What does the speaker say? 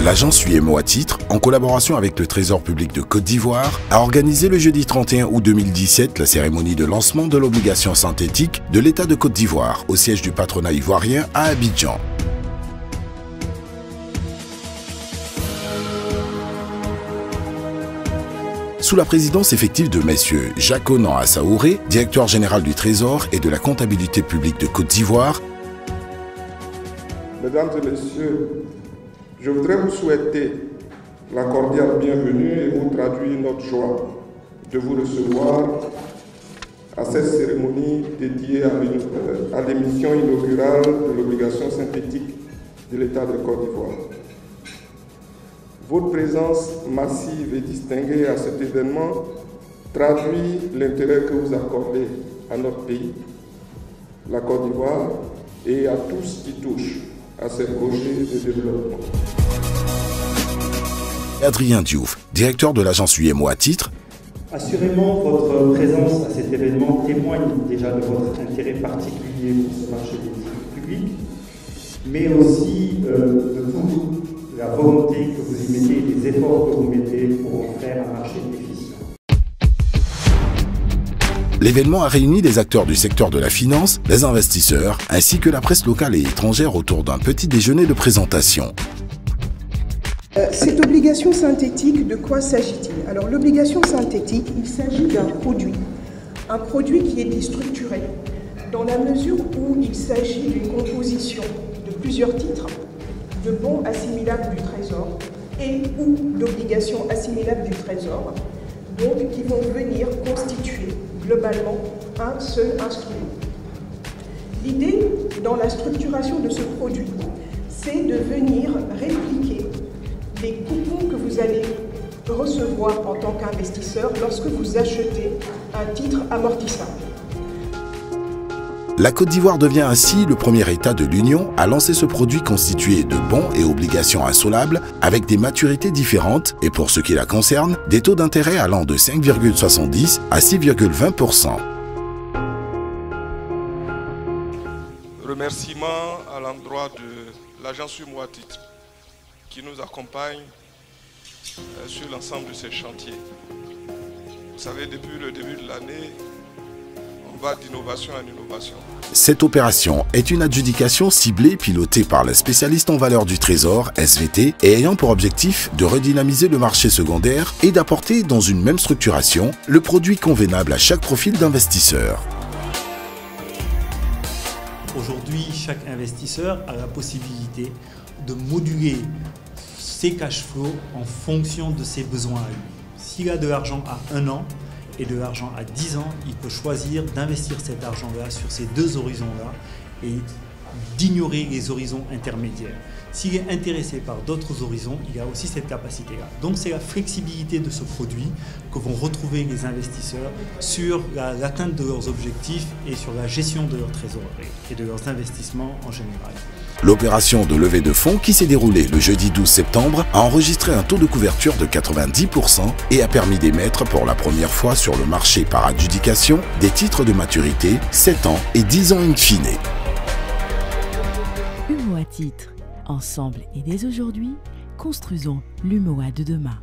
L'agence UEMO à titre, en collaboration avec le Trésor public de Côte d'Ivoire, a organisé le jeudi 31 août 2017 la cérémonie de lancement de l'obligation synthétique de l'État de Côte d'Ivoire au siège du patronat ivoirien à Abidjan. Sous la présidence effective de messieurs Jacques Onan Assaouré, directeur général du Trésor et de la comptabilité publique de Côte d'Ivoire. Mesdames et messieurs, je voudrais vous souhaiter la cordiale bienvenue et vous traduire notre joie de vous recevoir à cette cérémonie dédiée à l'émission inaugurale de l'obligation synthétique de l'État de Côte d'Ivoire. Votre présence massive et distinguée à cet événement traduit l'intérêt que vous accordez à notre pays, la Côte d'Ivoire, et à tout ce qui touche à ces projets de développement. Adrien Diouf, directeur de l'agence UEMO à titre. Assurément, votre présence à cet événement témoigne déjà de votre intérêt particulier pour ce marché des titres publics, mais aussi de vous, la volonté que vous y mettez, les efforts que vous mettez pour en faire un marché efficient. L'événement a réuni les acteurs du secteur de la finance, les investisseurs, ainsi que la presse locale et étrangère autour d'un petit déjeuner de présentation. Cette obligation synthétique, de quoi s'agit-il? Alors l'obligation synthétique, il s'agit d'un produit qui est déstructuré, dans la mesure où il s'agit d'une composition de plusieurs titres, de bons assimilables du Trésor et ou d'obligations assimilables du Trésor, donc qui vont venir constituer globalement un seul instrument. L'idée dans la structuration de ce produit, c'est de venir répliquer les coupons que vous allez recevoir en tant qu'investisseur lorsque vous achetez un titre amortissable. La Côte d'Ivoire devient ainsi le premier État de l'Union à lancer ce produit constitué de bons et obligations insolables avec des maturités différentes et pour ce qui la concerne, des taux d'intérêt allant de 5,70 à 6,20%. Remerciements à l'endroit de l'agence UEMO à titre qui nous accompagne sur l'ensemble de ces chantiers. Vous savez, depuis le début de l'année, on va d'innovation en innovation. Cette opération est une adjudication ciblée pilotée par les spécialistes en valeur du Trésor, SVT, et ayant pour objectif de redynamiser le marché secondaire et d'apporter dans une même structuration le produit convenable à chaque profil d'investisseur. Aujourd'hui, chaque investisseur a la possibilité de moduler ses cash flows en fonction de ses besoins à lui. S'il a de l'argent à 1 an et de l'argent à 10 ans, il peut choisir d'investir cet argent-là sur ces deux horizons-là et d'ignorer les horizons intermédiaires. S'il est intéressé par d'autres horizons, il a aussi cette capacité-là. Donc c'est la flexibilité de ce produit que vont retrouver les investisseurs sur l'atteinte de leurs objectifs et sur la gestion de leur trésorerie et de leurs investissements en général. L'opération de levée de fonds qui s'est déroulée le jeudi 12 septembre a enregistré un taux de couverture de 90% et a permis d'émettre pour la première fois sur le marché par adjudication des titres de maturité 7 ans et 10 ans in fine. UEMO à titre. Ensemble et dès aujourd'hui, construisons l'UEMOA de demain.